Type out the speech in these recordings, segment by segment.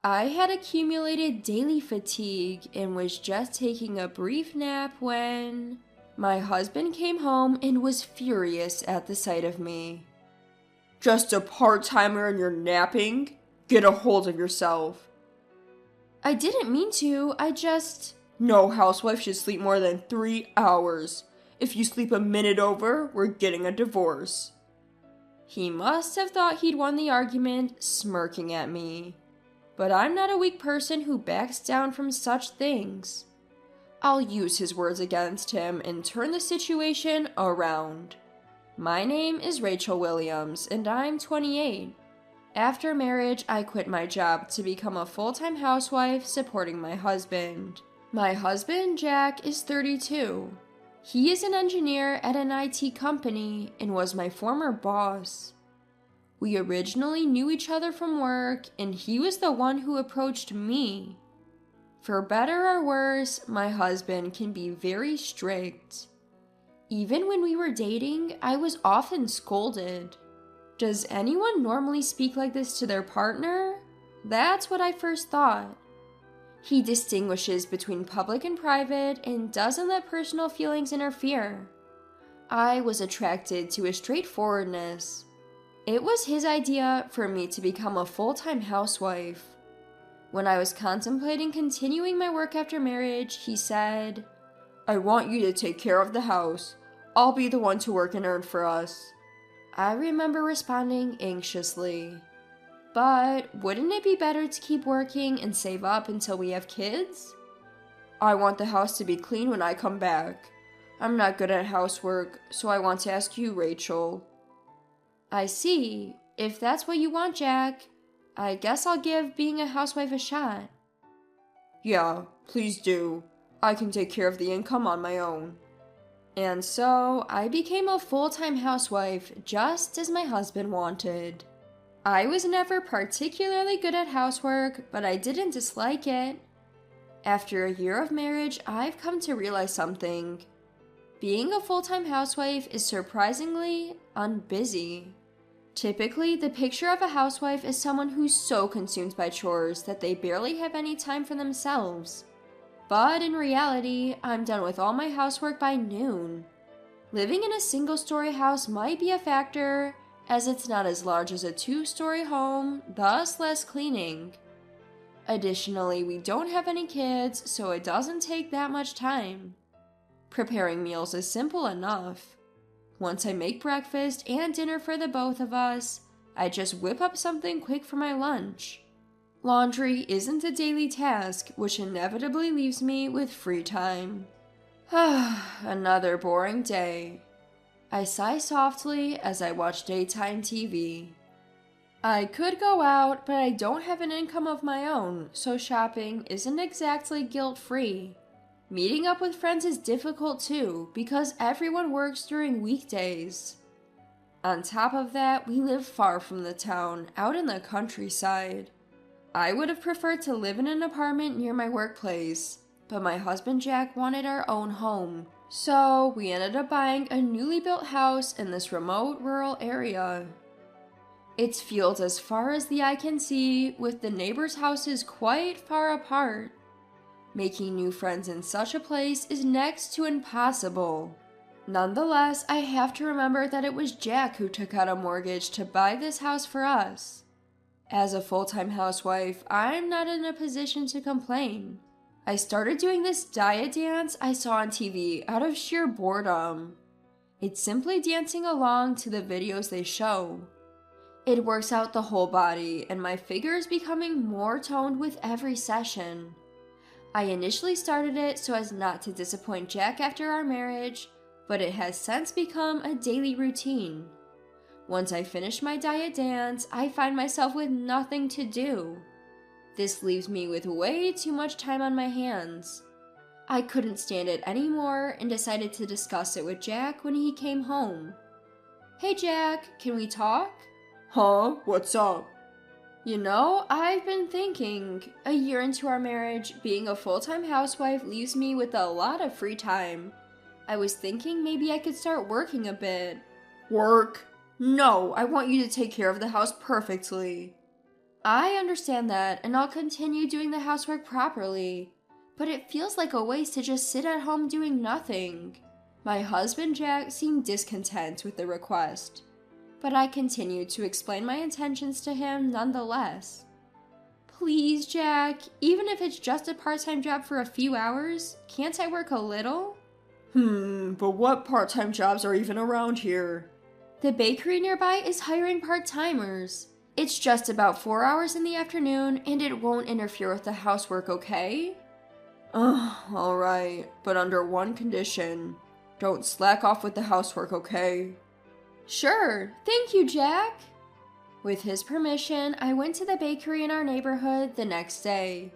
I had accumulated daily fatigue and was just taking a brief nap when my husband came home and was furious at the sight of me. Just a part-timer and you're napping? Get a hold of yourself. I didn't mean to, No housewife should sleep more than 3 hours. If you sleep a minute over, we're getting a divorce. He must have thought he'd won the argument, smirking at me. But I'm not a weak person who backs down from such things. I'll use his words against him and turn the situation around. My name is Rachel Williams, and I'm 28. After marriage, I quit my job to become a full-time housewife supporting my husband. My husband, Jack, is 32. He is an engineer at an IT company and was my former boss. We originally knew each other from work, and he was the one who approached me. For better or worse, my husband can be very strict. Even when we were dating, I was often scolded. Does anyone normally speak like this to their partner? That's what I first thought. He distinguishes between public and private and doesn't let personal feelings interfere. I was attracted to his straightforwardness. It was his idea for me to become a full-time housewife. When I was contemplating continuing my work after marriage, he said, I want you to take care of the house. I'll be the one to work and earn for us. I remember responding anxiously. But wouldn't it be better to keep working and save up until we have kids? I want the house to be clean when I come back. I'm not good at housework, so I want to ask you, Rachel. I see. If that's what you want, Jack, I guess I'll give being a housewife a shot. Yeah, please do. I can take care of the income on my own. And so, I became a full-time housewife just as my husband wanted. I was never particularly good at housework, but I didn't dislike it. After a year of marriage, I've come to realize something. Being a full-time housewife is surprisingly unbusy. Typically, the picture of a housewife is someone who's so consumed by chores that they barely have any time for themselves. But in reality, I'm done with all my housework by noon. Living in a single-story house might be a factor, as it's not as large as a 2-story home, thus less cleaning. Additionally, we don't have any kids, so it doesn't take that much time. Preparing meals is simple enough. Once I make breakfast and dinner for the both of us, I just whip up something quick for my lunch. Laundry isn't a daily task, which inevitably leaves me with free time. Another boring day. I sigh softly as I watch daytime TV. I could go out, but I don't have an income of my own, so shopping isn't exactly guilt-free. Meeting up with friends is difficult too, because everyone works during weekdays. On top of that, we live far from the town, out in the countryside. I would have preferred to live in an apartment near my workplace, but my husband Jack wanted our own home, so we ended up buying a newly built house in this remote rural area. It's fields as far as the eye can see, with the neighbors' houses quite far apart. Making new friends in such a place is next to impossible. Nonetheless, I have to remember that it was Jack who took out a mortgage to buy this house for us. As a full-time housewife, I'm not in a position to complain. I started doing this diet dance I saw on TV out of sheer boredom. It's simply dancing along to the videos they show. It works out the whole body, and my figure is becoming more toned with every session. I initially started it so as not to disappoint Jack after our marriage, but it has since become a daily routine. Once I finish my diet dance, I find myself with nothing to do. This leaves me with way too much time on my hands. I couldn't stand it anymore and decided to discuss it with Jack when he came home. Hey Jack, can we talk? Huh? What's up? You know, I've been thinking, a year into our marriage, being a full-time housewife leaves me with a lot of free time. I was thinking maybe I could start working a bit. Work? No, I want you to take care of the house perfectly. I understand that, and I'll continue doing the housework properly. But it feels like a waste to just sit at home doing nothing. My husband Jack seemed discontent with the request, but I continued to explain my intentions to him nonetheless. Please, Jack, even if it's just a part-time job for a few hours, can't I work a little? But what part-time jobs are even around here? The bakery nearby is hiring part-timers. It's just about 4 hours in the afternoon, and it won't interfere with the housework, okay? Alright, but under one condition. Don't slack off with the housework, okay? Sure, thank you, Jack. With his permission, I went to the bakery in our neighborhood the next day.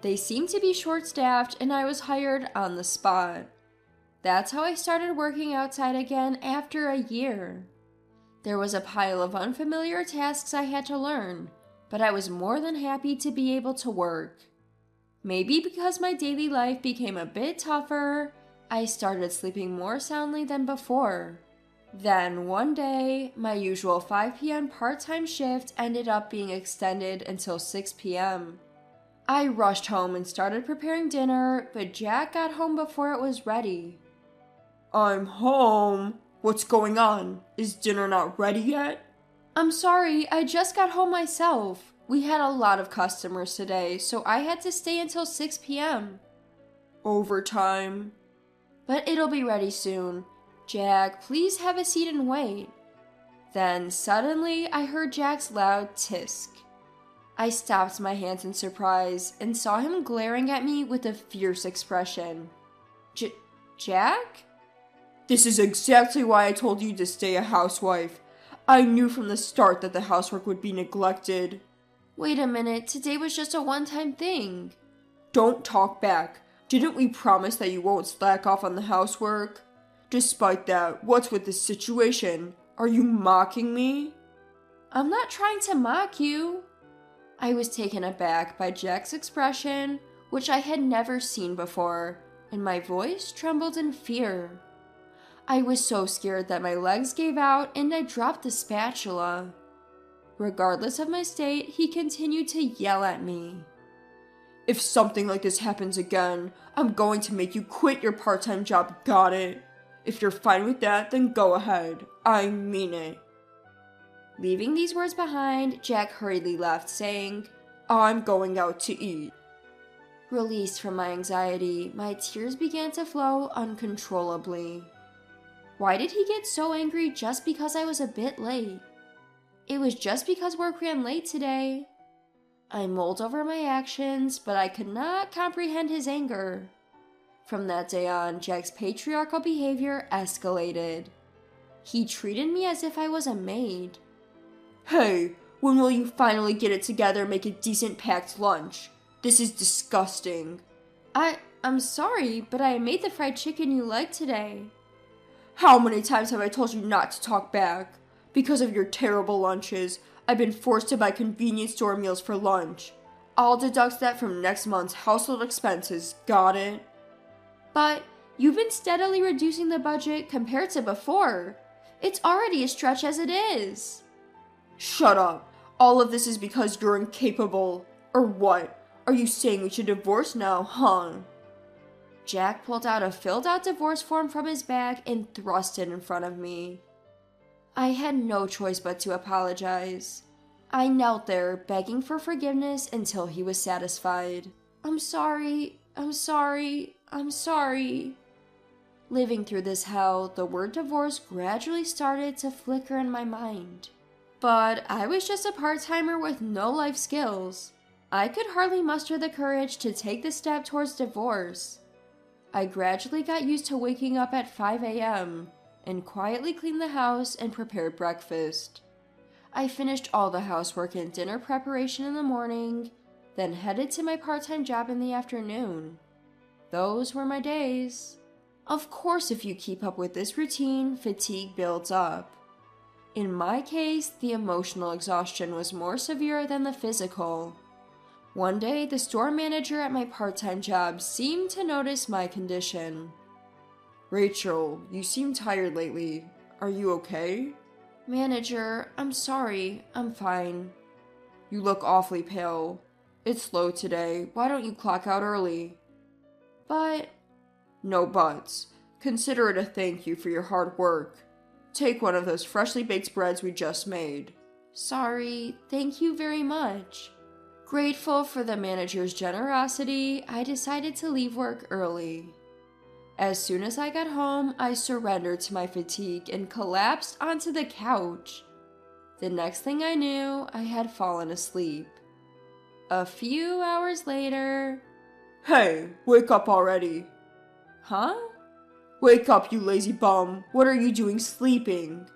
They seemed to be short-staffed, and I was hired on the spot. That's how I started working outside again after a year. There was a pile of unfamiliar tasks I had to learn, but I was more than happy to be able to work. Maybe because my daily life became a bit tougher, I started sleeping more soundly than before. Then, one day, my usual 5 p.m. part-time shift ended up being extended until 6 p.m. I rushed home and started preparing dinner, but Jack got home before it was ready. I'm home. What's going on? Is dinner not ready yet? I'm sorry, I just got home myself. We had a lot of customers today, so I had to stay until 6 p.m. Overtime. But it'll be ready soon. Jack, please have a seat and wait. Then, suddenly, I heard Jack's loud tisk. I stopped my hands in surprise and saw him glaring at me with a fierce expression. Jack? This is exactly why I told you to stay a housewife. I knew from the start that the housework would be neglected. Wait a minute, today was just a one-time thing. Don't talk back. Didn't we promise that you won't slack off on the housework? Despite that, what's with this situation? Are you mocking me? I'm not trying to mock you. I was taken aback by Jack's expression, which I had never seen before, and my voice trembled in fear. I was so scared that my legs gave out and I dropped the spatula. Regardless of my state, he continued to yell at me. If something like this happens again, I'm going to make you quit your part-time job, got it? If you're fine with that, then go ahead. I mean it. Leaving these words behind, Jack hurriedly left, saying, I'm going out to eat. Released from my anxiety, my tears began to flow uncontrollably. Why did he get so angry just because I was a bit late? It was just because work ran late today. I mulled over my actions, but I could not comprehend his anger. From that day on, Jack's patriarchal behavior escalated. He treated me as if I was a maid. Hey, when will you finally get it together and make a decent packed lunch? This is disgusting. I'm sorry, but I made the fried chicken you liked today. How many times have I told you not to talk back? Because of your terrible lunches, I've been forced to buy convenience store meals for lunch. I'll deduct that from next month's household expenses, got it? But you've been steadily reducing the budget compared to before. It's already a stretch as it is. Shut up. All of this is because you're incapable. Or what? Are you saying we should divorce now, huh? Jack pulled out a filled-out divorce form from his bag and thrust it in front of me. I had no choice but to apologize. I knelt there, begging for forgiveness until he was satisfied. I'm sorry. Living through this hell, the word divorce gradually started to flicker in my mind. But I was just a part-timer with no life skills. I could hardly muster the courage to take the step towards divorce. I gradually got used to waking up at 5 a.m. and quietly cleaned the house and prepared breakfast. I finished all the housework and dinner preparation in the morning, then headed to my part-time job in the afternoon. Those were my days. Of course, if you keep up with this routine, fatigue builds up. In my case, the emotional exhaustion was more severe than the physical. One day, the store manager at my part-time job seemed to notice my condition. Rachel, you seem tired lately. Are you okay? Manager, I'm sorry. I'm fine. You look awfully pale. It's slow today. Why don't you clock out early? But... No buts. Consider it a thank you for your hard work. Take one of those freshly baked breads we just made. Sorry, thank you very much. Grateful for the manager's generosity, I decided to leave work early. As soon as I got home, I surrendered to my fatigue and collapsed onto the couch. The next thing I knew, I had fallen asleep. A few hours later... Hey, wake up already. Huh? Wake up, you lazy bum. What are you doing sleeping?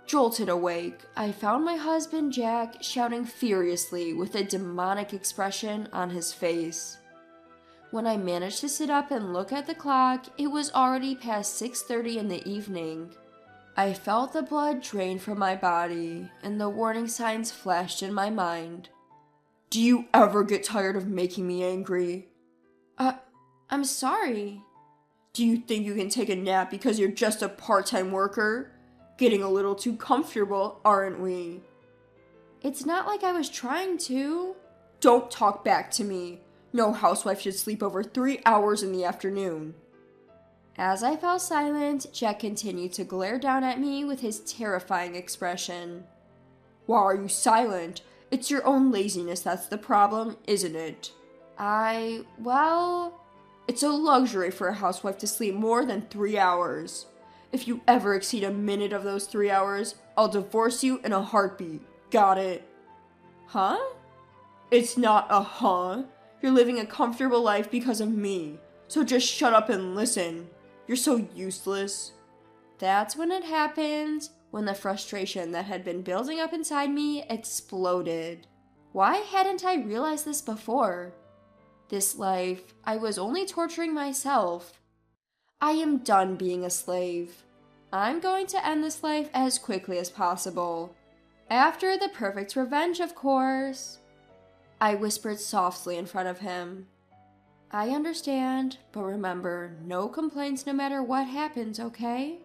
Jolted awake, I found my husband Jack shouting furiously with a demonic expression on his face. When I managed to sit up and look at the clock, it was already past 6:30 in the evening. I felt the blood drain from my body, and the warning signs flashed in my mind. Do you ever get tired of making me angry? I'm sorry. Do you think you can take a nap because you're just a part-time worker? Getting a little too comfortable, aren't we? It's not like I was trying to. Don't talk back to me. No housewife should sleep over 3 hours in the afternoon. As I fell silent, Jack continued to glare down at me with his terrifying expression. Why are you silent? It's your own laziness that's the problem, isn't it? Well... It's a luxury for a housewife to sleep more than 3 hours. If you ever exceed a minute of those 3 hours, I'll divorce you in a heartbeat. Got it? Huh? It's not a huh. You're living a comfortable life because of me. So just shut up and listen. You're so useless. That's when it happened, when the frustration that had been building up inside me exploded. Why hadn't I realized this before? This life, I was only torturing myself. I am done being a slave. I'm going to end this life as quickly as possible. After the perfect revenge, of course. I whispered softly in front of him. I understand, but remember, no complaints no matter what happens, okay?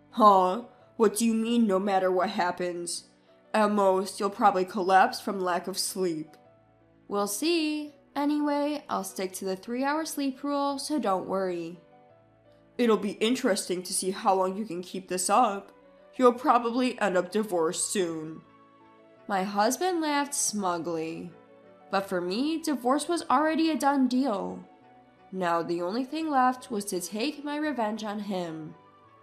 Huh? What do you mean no matter what happens? At most, you'll probably collapse from lack of sleep. We'll see. Anyway, I'll stick to the 3-hour sleep rule, so don't worry. It'll be interesting to see how long you can keep this up. You'll probably end up divorced soon. My husband laughed smugly. But for me, divorce was already a done deal. Now the only thing left was to take my revenge on him.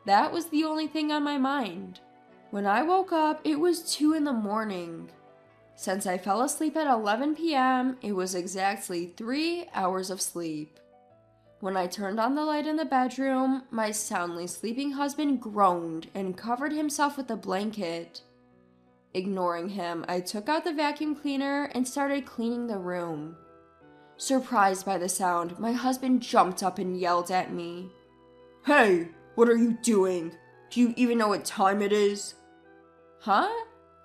That was the only thing on my mind. When I woke up, it was 2 in the morning. Since I fell asleep at 11 p.m., it was exactly 3 hours of sleep. When I turned on the light in the bedroom, my soundly sleeping husband groaned and covered himself with a blanket. Ignoring him, I took out the vacuum cleaner and started cleaning the room. Surprised by the sound, my husband jumped up and yelled at me. Hey, what are you doing? Do you even know what time it is? Huh?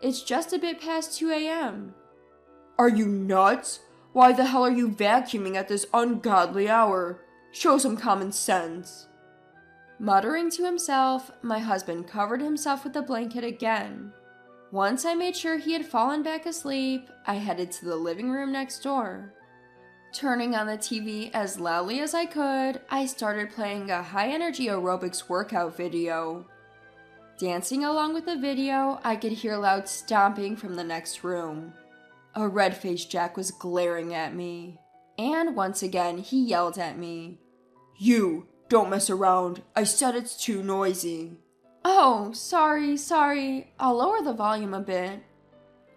It's just a bit past 2 a.m. Are you nuts? Why the hell are you vacuuming at this ungodly hour? Show some common sense. Muttering to himself, my husband covered himself with the blanket again. Once I made sure he had fallen back asleep, I headed to the living room next door. Turning on the TV as loudly as I could, I started playing a high-energy aerobics workout video. Dancing along with the video, I could hear loud stomping from the next room. A red-faced Jack was glaring at me. And once again, he yelled at me. You, don't mess around. I said it's too noisy. Oh, sorry. I'll lower the volume a bit.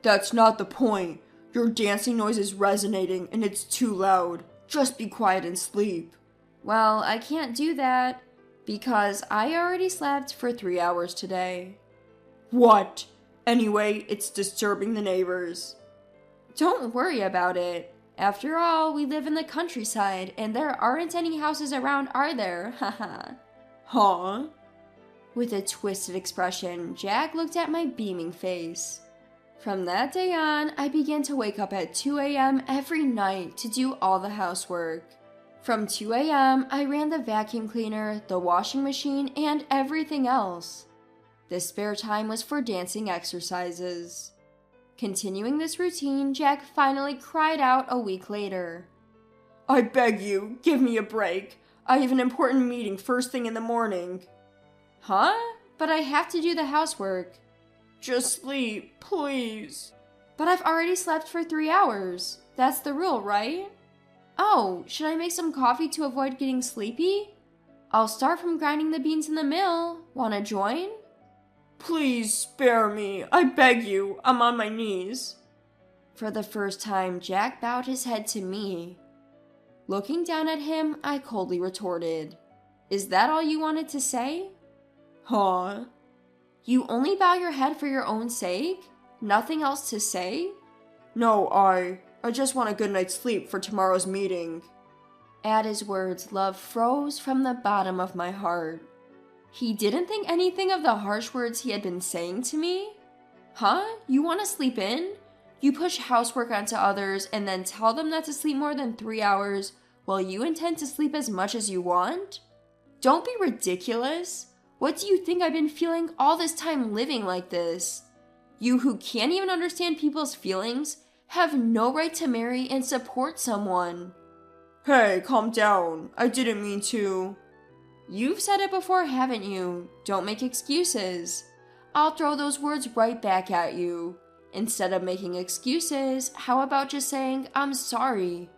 That's not the point. Your dancing noise is resonating and it's too loud. Just be quiet and sleep. Well, I can't do that. Because I already slept for 3 hours today. What? Anyway, it's disturbing the neighbors. Don't worry about it. After all, we live in the countryside, and there aren't any houses around, are there? Haha. Huh? With a twisted expression, Jack looked at my beaming face. From that day on, I began to wake up at 2 a.m. every night to do all the housework. From 2 a.m., I ran the vacuum cleaner, the washing machine, and everything else. The spare time was for dancing exercises. Continuing this routine, Jack finally cried out a week later. I beg you, give me a break. I have an important meeting first thing in the morning. Huh? But I have to do the housework. Just sleep, please. But I've already slept for 3 hours. That's the rule, right? Oh, should I make some coffee to avoid getting sleepy? I'll start from grinding the beans in the mill. Wanna join? Please spare me. I beg you. I'm on my knees. For the first time, Jack bowed his head to me. Looking down at him, I coldly retorted, Is that all you wanted to say? Huh? You only bow your head for your own sake? Nothing else to say? No, I just want a good night's sleep for tomorrow's meeting. At his words, love froze from the bottom of my heart. He didn't think anything of the harsh words he had been saying to me? Huh? You want to sleep in? You push housework onto others and then tell them not to sleep more than 3 hours while you intend to sleep as much as you want? Don't be ridiculous. What do you think I've been feeling all this time living like this? You who can't even understand people's feelings have no right to marry and support someone. Hey, calm down. I didn't mean to. You've said it before, haven't you? Don't make excuses. I'll throw those words right back at you. Instead of making excuses, how about just saying, I'm sorry.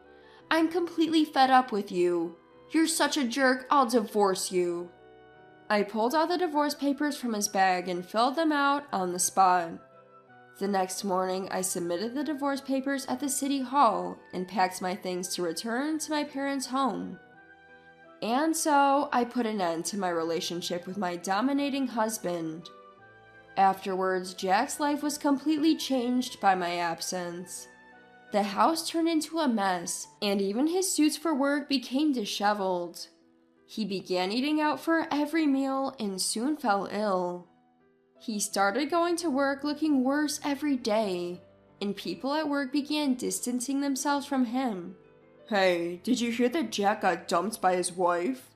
I'm completely fed up with you. You're such a jerk, I'll divorce you. I pulled out the divorce papers from his bag and filled them out on the spot. The next morning, I submitted the divorce papers at the city hall and packed my things to return to my parents' home. And so, I put an end to my relationship with my dominating husband. Afterwards, Jack's life was completely changed by my absence. The house turned into a mess, and even his suits for work became disheveled. He began eating out for every meal and soon fell ill. He started going to work looking worse every day, and people at work began distancing themselves from him. Hey, did you hear that Jack got dumped by his wife?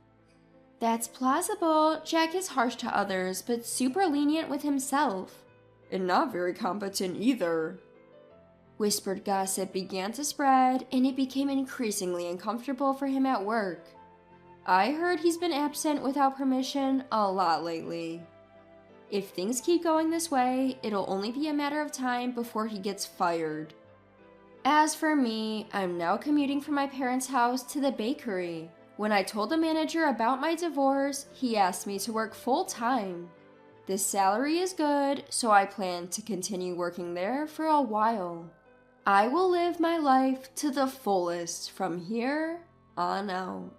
That's plausible. Jack is harsh to others, but super lenient with himself. And not very competent either. Whispered gossip began to spread, and it became increasingly uncomfortable for him at work. I heard he's been absent without permission a lot lately. If things keep going this way, it'll only be a matter of time before he gets fired. As for me, I'm now commuting from my parents' house to the bakery. When I told the manager about my divorce, he asked me to work full-time. The salary is good, so I plan to continue working there for a while. I will live my life to the fullest from here on out.